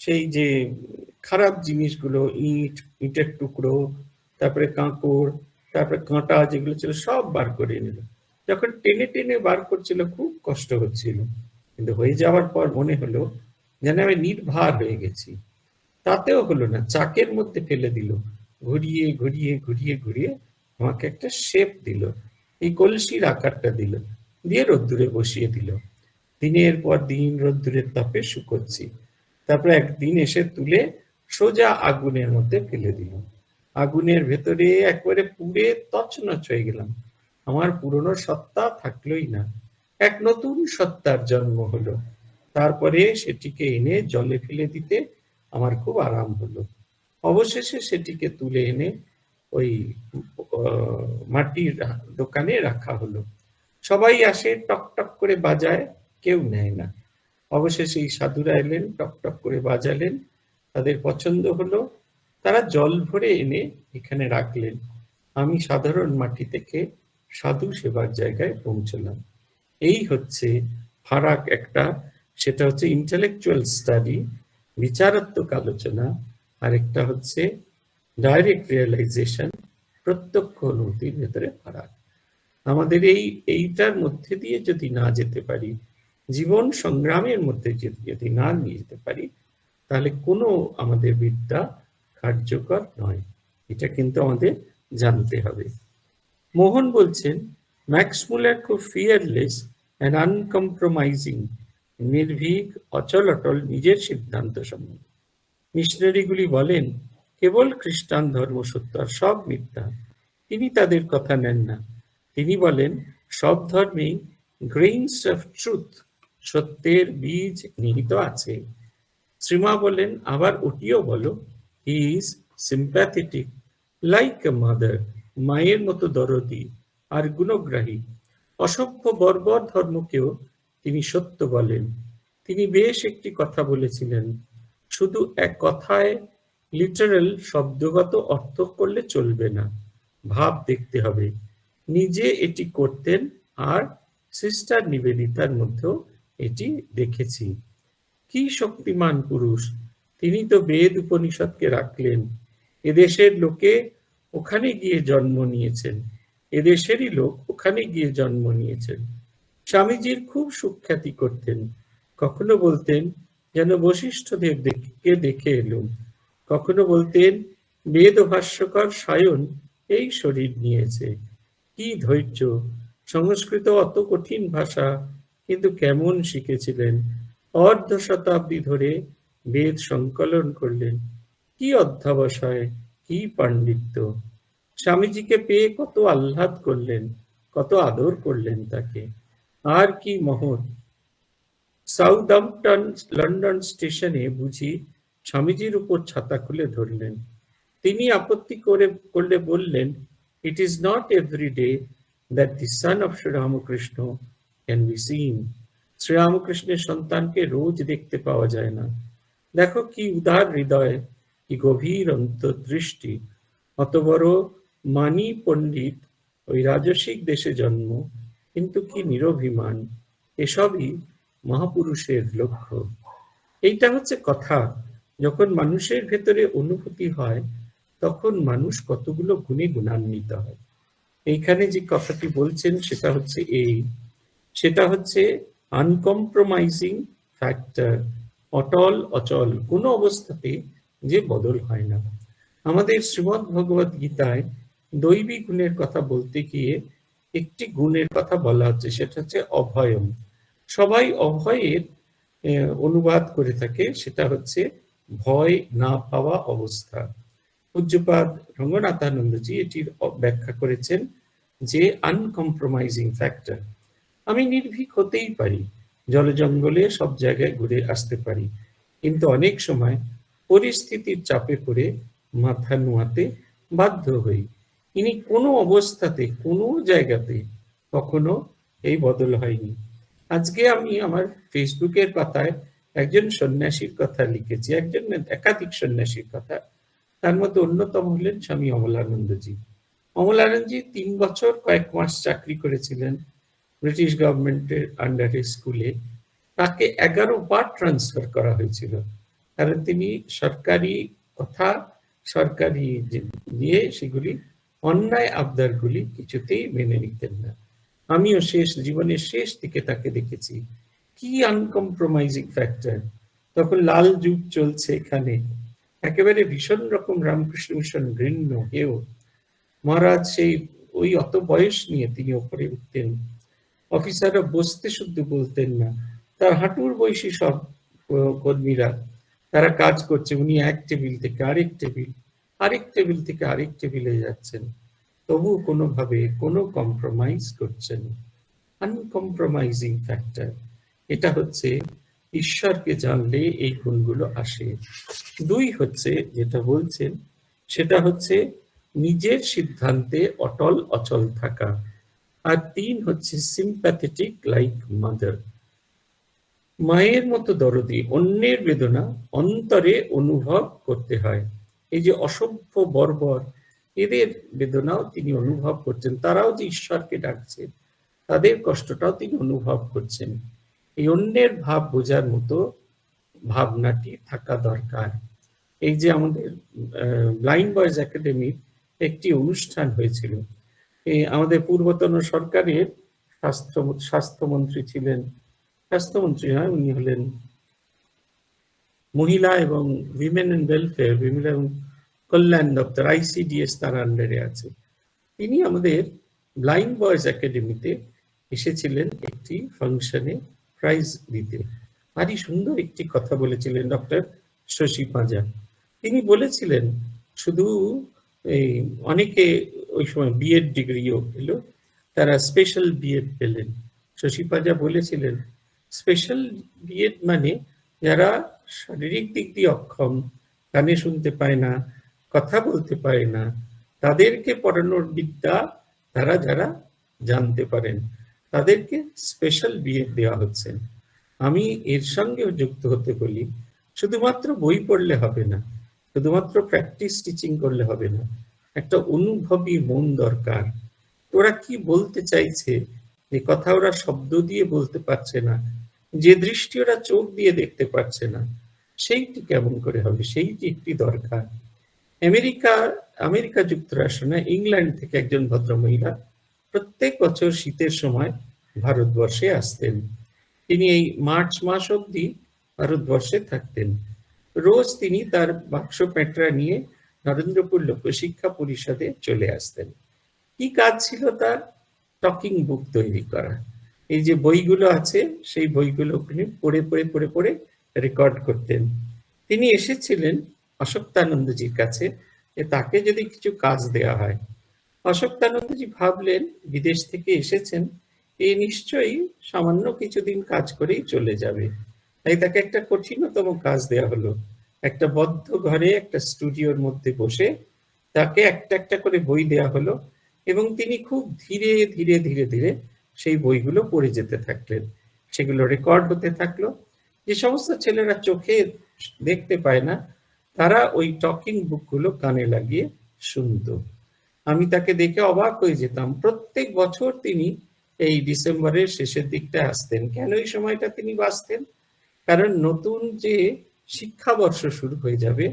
সেই যে খারাপ জিনিসগুলো, ইটের টুকরো, তারপরে কাঁকড়, তারপরে কাঁটা যেগুলো ছিল সব বার করে নিল। যখন টেনে টেনে বার করছিল খুব কষ্ট হচ্ছিল, কিন্তু হয়ে যাওয়ার পর মনে হলো যেন আমি নির্ভার হয়ে গেছি। তাতেও হলো না, চাকের মধ্যে ফেলে দিল, ঘুরিয়ে ঘুরিয়ে ঘুরিয়ে ঘুরিয়ে আমাকে একটা শেপ দিল, এই কলসির আকারটা দিল, দিয়ে রোদ্দুরে বসিয়ে দিল। দিনের পর দিন রোদ্দুরের তাপে শুকোচ্ছি। তারপরে একদিন এসে তুলে সোজা আগুনের মধ্যে ফেলে দিল। আগুনের ভেতরে একবারে পুড়ে তছনছ হয়ে গেলাম। আমার পুরনো সত্তা থাকলোই না, এক নতুন সত্তার জন্ম হলো। তারপরে সেটিকে এনে জলে ফেলে দিতে আমার খুব আরাম হলো। অবশেষে সেটিকে তুলে এনে ওই মাটির দোকানে রাখা হলো। সবাই আসে, টক টক করে বাজায়, কেউ নেয় না। অবশেষে এই সাধুরা এলেন, টক টক করে বাজালেন, তাদের পছন্দ হলো, তারা জল ভরে এনে এখানে রাখলেন। আমি সাধারণ মাটি থেকে সাধু সেবার জায়গায় পৌঁছলাম। এই হচ্ছে ফারাক একটা, সেটা হচ্ছে ইন্টেলেকচুয়াল স্টাডি, বিচারাত্মক আলোচনা, আর একটা হচ্ছে ডাইরেক্ট রিয়েলাইজেশন, প্রত্যক্ষ অনুভূতির ভেতরে ফারাক। আমাদের এইটার মধ্যে দিয়ে যদি না যেতে পারি, জীবন সংগ্রামের মধ্যে যদি না নিয়ে যেতে পারি, তাহলে কোনো আমাদের বিদ্যা কার্যকর নয়। এটা কিন্তু আমাদের জানতে হবে। মোহন বলছেন, ম্যাক্স মুলার খুব ফিয়ারলেস অ্যান্ড আনকম্প্রোমাইজিং, নির্ভীক, অচল অটল নিজের সিদ্ধান্ত সম্বন্ধে। মিশনারিগুলি বলেন কেবল খ্রিস্টান ধর্ম সত্য, আর সব মিথ্যা। তিনি তাদের কথা নেন না। তিনি বলেন সব ধর্মেই গ্রেইনস অফ ট্রুথ, সত্যের বীজ নিহিত আছে। শ্রীমা বলেন, আবার ওটিও বলো, he is sympathetic like a mother, মায়ের মতো দরদি আর গুণগ্রাহী। অসভ্য বর্বর ধর্মকেও তিনি সত্য বলেন। তিনি বেশ একটি কথা বলেছিলেন, শুধু এক কথায় লিটারাল শব্দগত অর্থ করলে চলবে না, ভাব দেখতে হবে। নিজে এটি করতেন, আর সিস্টার নিবেদিতার মধ্যেও এটি দেখেছি। কি শক্তিমান পুরুষ! তিনি তো বেদ উপনিষদকে রাখলেন। এদেশের লোকে ওখানে গিয়ে জন্ম নিয়েছেন, এদেশেরই লোক ওখানে গিয়ে জন্ম নিয়েছেন। স্বামীজির খুব সুখ্যাতি করতেন। কখনো বলতেন যেন বশিষ্ঠদেবকে দেখে এলুম, কখনো বলতেন বেদ ভাষ্যকর সায়ন এই শরীর নিয়েছে। কি ধৈর্য! সংস্কৃত অত কঠিন ভাষা, কিন্তু কেমন শিখেছিলেন। অর্ধ শতাব্দী ধরে বেদ সংকলন করলেন। কি অধ্যবসায়, কি পাণ্ডিত্য! স্বামীজিকে পেয়ে কত আহ্লাদ করলেন, কত আদর করলেন তাকে। আর কি মহৎ! সাউদাম্পটন লন্ডন স্টেশনে বুঝি স্বামীজির উপর ছাতা খুলে ধরলেন। তিনি আপত্তি করলে বললেন, it is not every day that the son of Sri Ramakrishna can be seen. শ্রীরামকৃষ্ণের সন্তানকে রোজ দেখতে পাওয়া যায় না। দেখো কি উদার হৃদয়, কি গভীর অন্তর্দৃষ্টি। অত বড় মানি পণ্ডিত, ওই রাজসিক দেশে জন্ম, কিন্তু কি নিরভিমান। এসবই মহাপুরুষের লক্ষ্য। এইটা হচ্ছে কথা। যখন মানুষের ভেতরে অনুভূতি হয়, তখন মানুষ কতগুলো গুণে গুণান্বিত হয়। এইখানে যে কথাটি বলছেন সেটা হচ্ছে সেটা হচ্ছে আনকম্প্রোমাইজিং ফ্যাক্টর, অটল অচল, কোনো অবস্থাতে যে বদল হয় না। আমাদের শ্রীমদ্ ভগবদ গীতায় দৈবী গুণের কথা বলতে গিয়ে একটি গুণের কথা বলা হচ্ছে, সেটা হচ্ছে অভয়ম। সবাই অভয়ের অনুবাদ করে থাকে, সেটা হচ্ছে ভয় না পাওয়া অবস্থা। পূজ্যপাদ রঙ্গনাথানন্দজি এটির ব্যাখ্যা করেছেন যে আনকম্প্রোমাইজিং ফ্যাক্টর। আমি নির্ভীক হতেই পারি, জলে জঙ্গলে সব জায়গায় ঘুরে আসতে পারি, কিন্তু অনেক সময় পরিস্থিতির চাপে পড়ে মাথা নোয়াতে বাধ্য হই। ইনি কোনো অবস্থাতে কোনো জায়গাতে কখনো এই বদল হয়নি। আজকে আমি আমার ফেসবুকের পাতায় একজন সন্ন্যাসীর কথা লিখেছি, একজন না, একাধিক সন্ন্যাসীর কথা। তার মধ্যে অন্যতম হলেন স্বামী অমলানন্দজি। অমলানন্দজি ৩ বছর কয়েক মাস চাকরি করেছিলেন ব্রিটিশ গভর্নমেন্টের আন্ডারে স্কুলে। তাকে ১১ বার ট্রান্সফার করা হয়েছিল, কারণ তিনি সরকারি কথা, সরকারি যে নিয়ে সেগুলি অন্যায় আবদারগুলি কিছুতেই মেনে নিতেন না। আমিও জীবনের শেষ দিকে তাকে দেখেছি। কি আনকম্প্রোমাইজিং ফ্যাক্টর! তখন লাল যুগ চলছে এখানে, একেবারে ভীষণ রকম রামকৃষ্ণ মিশন ঘৃণ্য হেয়। মহারাজ সেই ওই অত বয়স নিয়ে তিনি ওপরে উঠতেন, অফিসাররা বসতে শুদ্ধ বলতেন না, তার হাঁটুর বয়সী সব কর্মীরা তারা কাজ করছে, উনি এক টেবিল থেকে আরেক টেবিল, আরেক টেবিল থেকে আরেক টেবিলে যাচ্ছেন, তবু কোনোভাবে কোনো কম্প্রোমাইজ করছেন। আনকম্প্রোমাইজিং ফ্যাক্টর, এটা হচ্ছে ঈশ্বরকে জানলে এই গুণগুলো আসে। ২ হচ্ছে যেটা বলছেন, সেটা হচ্ছে নিজের সিদ্ধান্তে অটল অচল থাকা। আর ৩ হচ্ছে সিম্প্যাথেটিক লাইক মাদার, মায়ের মতো দরদি, অন্যের বেদনা অন্তরে অনুভব করতে হয়। এই যে অসভ্য বর্বর, এদের বেদনাও তিনি অনুভব করছেন, তারাও যে ঈশ্বরকে ডাকছে, তাদের কষ্টটাও তিনি অনুভব করছেন। এই অন্যের ভাব বোঝার মতো ভাবনাটি থাকা দরকার। এই যে আমাদের ব্লাইন্ড বয়েজ একাডেমির একটি অনুষ্ঠান হয়েছিল, আমাদের পূর্বতন সরকারের স্বাস্থ্যমন্ত্রী ছিলেন, স্বাস্থ্যমন্ত্রী নয়, উনি হলেন মহিলা এবং উইমেন এন্ড ওয়েলফেয়ার, মহিলা এবং কল্যাণ দপ্তর, ICDS তার আন্ডারে আছে। তিনি আমাদের ব্লাইন্ড বয়েজ একাডেমিতে এসেছিলেন একটি ফাংশনে প্রাইজ দিতে। ভারী সুন্দর একটি কথা বলেছিলেন ডক্টর শশী পাঁজা। তিনি বলেছিলেন, শুধু এই অনেকে ওই সময় বিএড ডিগ্রিও পেল, তারা স্পেশাল বিএড পেলেন। শশী পাঁজা বলেছিলেন, স্পেশাল বিএড মানে যারা শারীরিক দিক দিয়ে অক্ষম, কানে শুনতে পায় না, কথা বলতে পারে না, তাদেরকে পড়ানোর বিদ্যা তারা যারা জানতে পারেন, তাদেরকে স্পেশাল বিএড দেওয়া হচ্ছে। আমি এর সঙ্গেও যুক্ত হতে বলি, শুধুমাত্র বই পড়লে হবে না, শুধুমাত্র প্র্যাকটিস টিচিং করলে হবে না, একটা অনুভবী মন দরকার। ওরা কি বলতে চাইছে, যে কথা ওরা শব্দ দিয়ে বলতে পারছে না, যে দৃষ্টি ওরা চোখ দিয়ে দেখতে পারছে না, সেইটি কেমন করে হবে, সেইটি একটি দরকার। আমেরিকা যুক্তরাষ্ট্র না, ইংল্যান্ড থেকে একজন ভদ্রমহিলা প্রত্যেক বছর শীতের সময় ভারতবর্ষে আসতেন। তিনি এই মার্চ মাস অবধি ভারতবর্ষে থাকতেন। রোজ তিনি তার বাক্স প্যাঁটরা নিয়ে নরেন্দ্রপুর লোকশিক্ষা পরিষদে চলে আসতেন। কি কাজ ছিল তার? টকিং বুক তৈরি করা। এই যে বইগুলো আছে, সেই বইগুলো তিনি পড়ে পড়ে পড়ে পড়ে রেকর্ড করতেন। তিনি এসেছিলেন অশোক্তানন্দজির কাছে, যে তাকে যদি কিছু কাজ দেওয়া হয়। অশোক্তানন্দজি ভাবলেন, বিদেশ থেকে এসেছেন, এ নিশ্চয়ই সামান্য কিছুদিন কাজ করেই চলে যাবে। তাই তাকে একটা কঠিনতম কাজ দেওয়া হলো। একটা বদ্ধ ঘরে, একটা স্টুডিওর মধ্যে বসে তাকে একটা একটা করে বই দেওয়া হলো, এবং তিনি খুব ধীরে ধীরে ধীরে ধীরে সেই বইগুলো পড়ে যেতে থাকলেন। সেগুলো রেকর্ড হতে থাকলো। যে সমস্ত ছেলেরা চোখে দেখতে পায় না, তারা ওই টকিং বুকগুলো কানে লাগিয়ে শুনতো। আমি তাকে দেখে অবাক হয়ে যেতাম। প্রত্যেক বছর তিনি এই ডিসেম্বরের শেষের দিকটা আসতেন। কেন এই সময়টা তিনি বাঁচতেন? কারণ নতুন যে শিক্ষাবর্ষ শুরু হয়ে যাবে,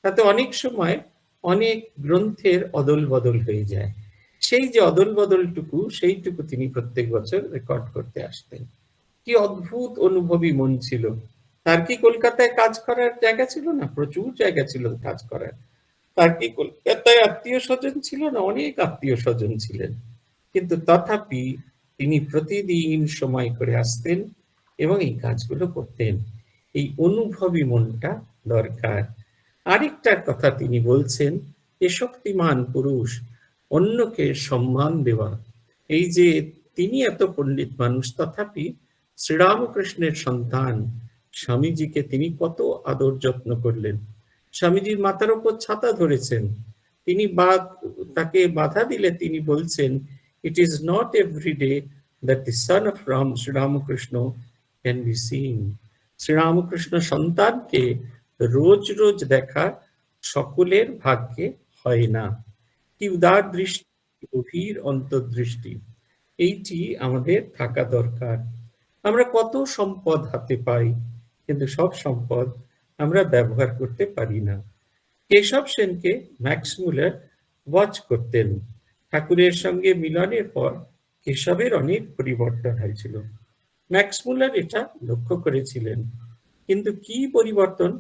তাতে অনেক সময় অনেক গ্রন্থের অদল বদল হয়ে যায়। সেই যে অদল বদলটুকু, সেইটুকু তিনি প্রত্যেক বছর রেকর্ড করতে আসতেন। কি অদ্ভুত অনুভবী মন ছিল তার! কি কলকাতায় কাজ করার জায়গা ছিল না? প্রচুর জায়গা ছিল কাজ করার। তার কি কলকাতায় আত্মীয় স্বজন ছিল না? অনেক আত্মীয় স্বজন ছিলেন, কিন্তু তথাপি তিনি প্রতিদিন সময় করে আসতেন এবং এই কাজগুলো করতেন। এই অনুভবী মনটা দরকার। আরেকটা কথা তিনি বলছেন, যে শক্তিমান পুরুষ, অন্যকে সম্মান দেওয়া। এই যে তিনি এত পণ্ডিত মানুষ, তথাপি শ্রীরামকৃষ্ণের সন্তান স্বামীজিকে তিনি কত আদর যত্ন করলেন। স্বামীজির মাথার উপর ছাতা ধরেছেন। তিনি তাকে বাধা দিলে তিনি বলছেন, "It is not every day that the son of Sri Ramakrishna can be seen." Sri Ramakrishna সন্তানকে রোজ রোজ দেখা সকলের ভাগ্যে হয় না। কি উদার দৃষ্টি, গভীর অন্তর্দৃষ্টি, এইটি আমাদের থাকা দরকার। আমরা কত সম্পদ হাতে পাই, কিন্তু সব সম্পদ আমরা ব্যবহার করতে পারি না। কেশব সেনকে ম্যাক্স মুলার ওয়াচ করতেন। ঠাকুরের সঙ্গে মিলনের পর কেশবের অনেক পরিবর্তন হয়েছিল। ম্যাক্স মুলার এটা লক্ষ্য করেছিলেন। কিন্তু কি পরিবর্তন?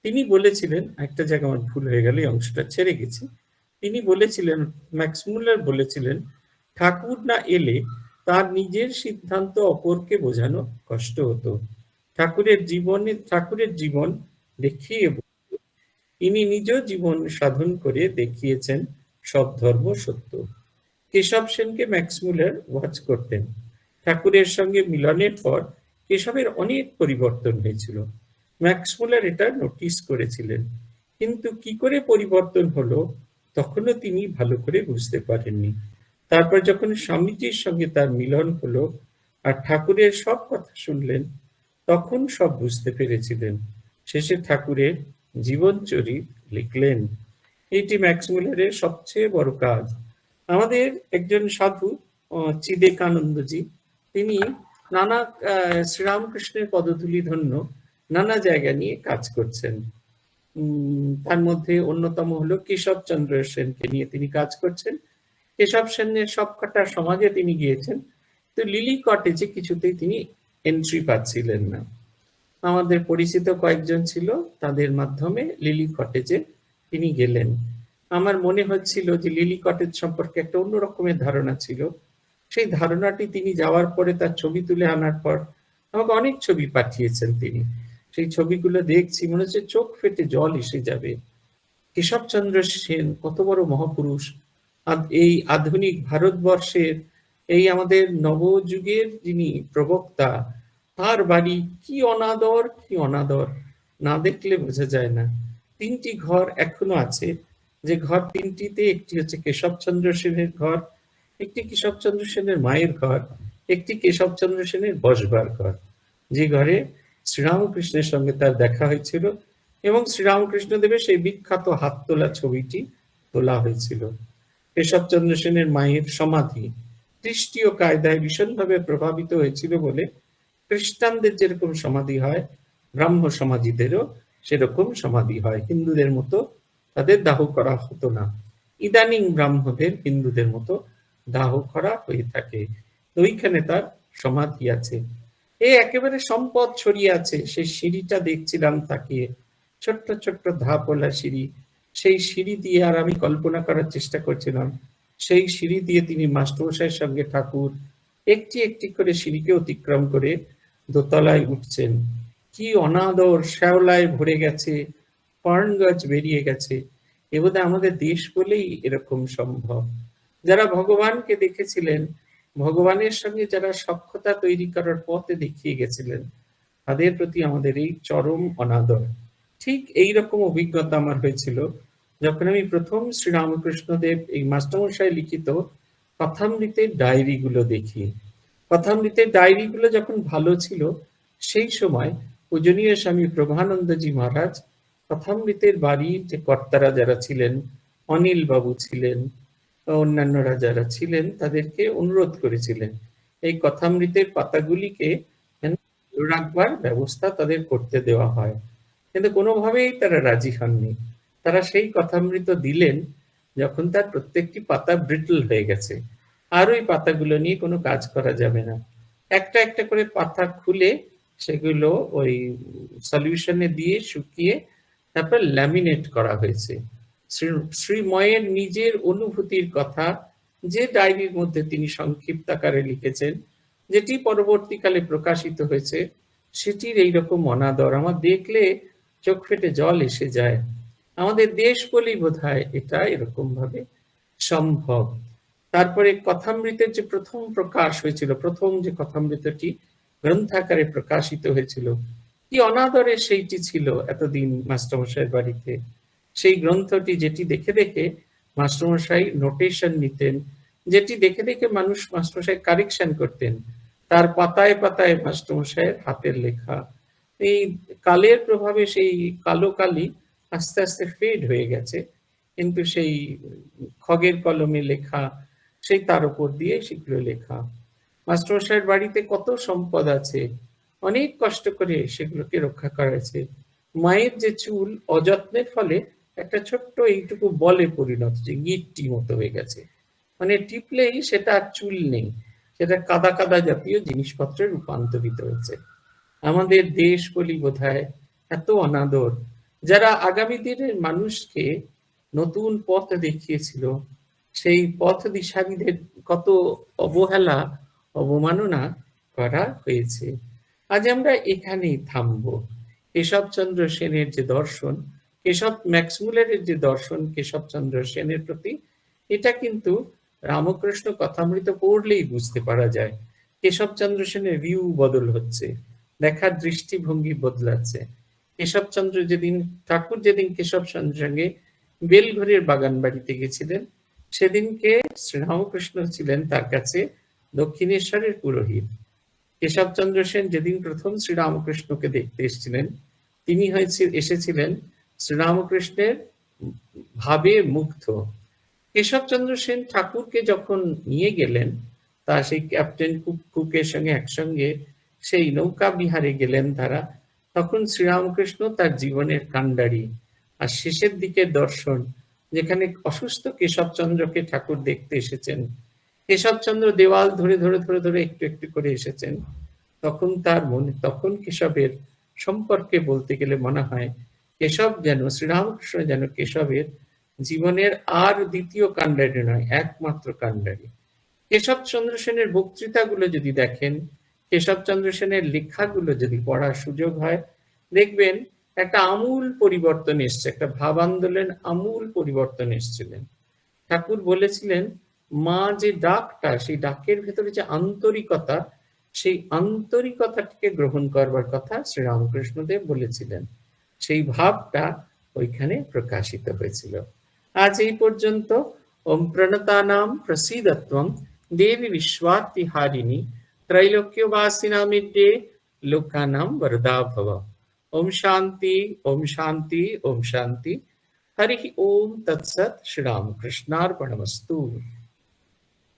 তিনি বলেছিলেন, একটা জায়গা আমার ভুল হয়ে গেল, এই অংশটা ছেড়ে গেছি। তিনি বলেছিলেন, ম্যাক্স মুলার বলেছিলেন, ঠাকুর না এলে তার নিজের সিদ্ধান্ত অপরকে বোঝানো কষ্ট হতো। ঠাকুরের জীবন দেখিয়ে তিনি নিজ জীবন সাধন করে দেখিয়েছেন সব ধর্ম সত্য। কেশব সেনকে ম্যাক্স মুলার ওয়াচ করতেন। ঠাকুরের সঙ্গে মিলনের পর কেশবের অনেক পরিবর্তন হয়েছিল। ম্যাক্স মুলার এটা নোটিস করেছিলেন, কিন্তু কি করে পরিবর্তন হলো তখনও তিনি ভালো করে বুঝতে পারেননি। তারপর যখন স্বামীজির সঙ্গে তার মিলন হলো আর ঠাকুরের সব কথা শুনলেন, তখন সব বুঝতে পেরেছিলেন। শেষে ঠাকুরের জীবনচরিত লিখলেন। এটি ম্যাক্স মুলারের সবচেয়ে বড় কাজ। আমাদের একজন সাধু চিদেকানন্দজি, তিনি নানা শ্রীরামকৃষ্ণের পদধূলি ধন্য নানা জায়গা নিয়ে কাজ করছেন। তার মধ্যে অন্যতম হলো কেশবচন্দ্র সেনকে নিয়ে তিনি কাজ করছেন। কেশব সেনের সবকটা সমাজে তিনি গিয়েছেন, তো লিলি কটেজে কিছুতেই তিনি এন্ট্রি পাচ্ছিলেন না। আমাদের পরিচিত কয়েকজন ছিল, তাদের মাধ্যমে লিলি কটেজে তিনি গেলেন। আমার মনে হচ্ছিল যে লিলি কটেজ সম্পর্কে একটা অন্য রকমের ধারণা ছিল। সেই ধারণাটি তিনি যাওয়ার পরে তার ছবি তুলে আনার পর আমাকে অনেক ছবি পাঠিয়েছেন তিনি। সেই ছবিগুলো দেখছি, মনে হচ্ছে চোখ ফেটে জল এসে যাবে। কেশবচন্দ্র সেন কত বড় মহাপুরুষ! এই আধুনিক ভারতবর্ষের, এই আমাদের নবযুগের যিনি প্রবক্তা, তার বাড়ি কি অনাদর, কি অনাদর! না দেখলে বোঝা যায় না। 3টি ঘর এখনো আছে, যে ঘর 3টিতে একটি হচ্ছে কেশবচন্দ্র সেনের ঘর, একটি কেশবচন্দ্র সেনের মায়ের ঘর, একটি কেশবচন্দ্র সেনের বসবার ঘর, যে ঘরে শ্রীরামকৃষ্ণের সঙ্গে তার দেখা হয়েছিল এবং শ্রীরামকৃষ্ণ দেবের সেই বিখ্যাত হাত তোলা ছবিটি তোলা হয়েছিল। কেশবচন্দ্র সেনের মায়ের সমাধি খ্রিস্টীয় কায়দায় ভীষণভাবে প্রভাবিত হয়েছিল বলে খ্রিস্টানদের যেরকম সমাধি হয়, ব্রাহ্ম সমাজীদেরও সেরকম সমাধি হয়। হিন্দুদের মতো তাদের দাহ করা হতো না। ইদানিং ব্রাহ্মদের হিন্দুদের মতো দাহ করা হয়ে থাকে। ওইখানে তার সমাধি আছে। এই একেবারে সম্পদ ছড়িয়ে আছে। সেই সিঁড়িটা দেখছিলাম তাকিয়ে, ছোট্ট ছোট্ট ধাপওয়ালা সিঁড়ি। সেই সিঁড়ি দিয়ে, আর আমি কল্পনা করার চেষ্টা করছিলাম, সেই সিঁড়ি দিয়ে তিনি মাস্টারমশাইয়ের সঙ্গে ঠাকুর একটি একটি করে সিঁড়িকে অতিক্রম করে দোতলায় উঠছেন। কি অনাদর! শ্যাওলায় ভরে গেছে, পার্ন গাছ বেরিয়ে গেছে। এ বোধহয় আমাদের দেশ বলেই এরকম সম্ভব। যারা ভগবানকে দেখেছিলেন, ভগবানের সঙ্গে যারা সখ্যতা তৈরি করার পথে দেখিয়ে গেছিলেন, তাদের প্রতি আমাদের এই চরম অনাদর। ঠিক এইরকম অভিজ্ঞতা আমার হয়েছিল যখন আমি প্রথম শ্রীরামকৃষ্ণদেব এই মাস্টারমশাই লিখিত কথামৃতের ডায়েরিগুলো দেখি। কথামৃতের ডায়েরিগুলো যখন ভালো ছিল, সেই সময় পূজনীয় স্বামী প্রভানন্দজি মহারাজ কথামৃতের বাড়ির যে কর্তারা যারা ছিলেন, অনিল বাবু ছিলেন, অন্যান্যরা যারা ছিলেন, তাদেরকে অনুরোধ করেছিলেন এই কথামৃতের পাতাগুলিকে রাখবার ব্যবস্থা তাদের করতে দেওয়া হয়। কিন্তু কোনোভাবেই তারা রাজি হননি। তারা সেই কথামৃত দিলেন যখন তার প্রত্যেকটি পাতা ব্রিটল হয়ে গেছে, আর ওই পাতাগুলো নিয়ে কোনো কাজ করা যাবে না। একটা একটা করে পাতা খুলে সেগুলো ওই সলিউশনে দিয়ে শুকিয়ে তারপর ল্যামিনেট করা হয়েছে। শ্রীময়ের নিজের অনুভূতির কথা যে ডায়েরির মধ্যে তিনি সংক্ষিপ্ত আকারে লিখেছেন, যেটি পরবর্তীকালে প্রকাশিত হয়েছে, সেটির এইরকম অনাদর আমার দেখলে চোখ ফেটে জল এসে যায়। আমাদের দেশ বলেই বোধহয় এটা এরকম ভাবে সম্ভব। তারপরে কথামৃতের যে প্রথম প্রকাশ হয়েছিল, প্রথম যে কথামৃতটি গ্রন্থাকারে প্রকাশিত হয়েছিল, কি অনাদরে সেইটি ছিল এতদিন মাস্টারমশাইয়ের বাড়িতে। সেই গ্রন্থটি যেটি দেখে দেখে মাস্টারমশাই নোটেশন নিতেন, যেটি দেখে দেখে মানুষ মাস্টারমশাই কারেকশন করতেন, তার পাতায় পাতায় মাস্টারমশাইয়ের হাতের লেখা। এই কালের প্রভাবে সেই কালো কালি আস্তে আস্তে ফেড হয়ে গেছে, কিন্তু সেই খগের কলমে লেখা, সেই তার উপর দিয়ে সেগুলো লেখা। মাস্টারমশাইয়ের বাড়িতে কত সম্পদ আছে, অনেক কষ্ট করে সেগুলোকে রক্ষা করা হয়েছে। মায়ের যে চুল অযত্নের ফলে একটা ছোট্ট এইটুকু বলে পরিণত, যে গিট্টি মতো হয়ে গেছে, মানে টিপলেই সেটা আর চুল নেই, সেটা কাদা কাদা জাতীয় জিনিসপত্রে রূপান্তরিত হয়েছে। আমাদের দেশ বলি বোধহয় এত অনাদর, যারা আগামী দিনের মানুষকে নতুন পথ দেখিয়েছিল, সেই পথ দিশারীদের কত অবহেলা, অবমাননা করা হয়েছে। আজ আমরা এখানেই থামবো। কেশবচন্দ্র সেনের যে দর্শন, কেশব ম্যাক্সমূলারের যে দর্শন কেশবচন্দ্র সেনের প্রতি, এটা কিন্তু রামকৃষ্ণ কথামৃত পড়লেই বুঝতে পারা যায়। কেশবচন্দ্র সেনের ভিউ বদল হচ্ছে, দেখার দৃষ্টিভঙ্গি বদলাচ্ছে। কেশবচন্দ্র যেদিন, ঠাকুর যেদিন কেশবচন্দ্রের সঙ্গে বেলঘড়ির বাগান বাড়িতে গেছিলেন, সেদিনকে শ্রীরামকৃষ্ণ ছিলেন তার কাছে দক্ষিণেশ্বরের পুরোহিত। কেশবচন্দ্র সেন যেদিন প্রথম শ্রীরামকৃষ্ণকে দেখতে এসেছিলেন, তিনি এসেছিলেন শ্রীরামকৃষ্ণের ভাবে মুগ্ধ। কেশবচন্দ্র সেন ঠাকুরকে যখন নিয়ে গেলেন, তা সেই ক্যাপ্টেন কুকের সঙ্গে একসঙ্গে সেই নৌকা বিহারে গেলেন তারা, তখন শ্রীরামকৃষ্ণ তার জীবনের কাণ্ডারি আর শেষের দিকের দর্শন, যেখানে অসুস্থ কেশবচন্দ্রকে ঠাকুর দেখতে এসেছেন, কেশবচন্দ্র দেওয়াল ধরে ধরে ধরে ধরে একটু একটু করে এসেছেন, তখন তার মনে, তখন কেশবের সম্পর্কে বলতে গেলে মনে হয় কেশব যেন, শ্রীরামকৃষ্ণ যেন কেশবের জীবনের আর দ্বিতীয় কাণ্ডারি নয়, একমাত্র কাণ্ডারি। কেশবচন্দ্র সেনের বক্তৃতাগুলো যদি দেখেন, কেশবচন্দ্র সেনের লেখাগুলো যদি পড়ার সুযোগ হয়, দেখবেন একটা আমূল পরিবর্তন এসছে, একটা ভাব আন্দোলন, আমূল পরিবর্তন এসেছিলেন। ঠাকুর বলেছিলেন, মা যে ডাকটা, সেই ডাকের ভেতরে যে আন্তরিকতা, সেই আন্তরিকতাটিকে গ্রহণ করবার কথা শ্রীরামকৃষ্ণদেব বলেছিলেন। সেই ভাবটা ওইখানে প্রকাশিত হয়েছিল। আজ এই পর্যন্ত। ওম প্রণতানাম প্রসীদত্বম দেবী বিশ্বার্তিহারিণী ত্রৈলোক্যবাসিনামিদ্যে লোকানাম বরদা ভব। ওম শান্তি, ওম শান্তি, ওম শান্তি। हरि ओम तत्सत। श्री रामकृष्णार्पणमस्तु।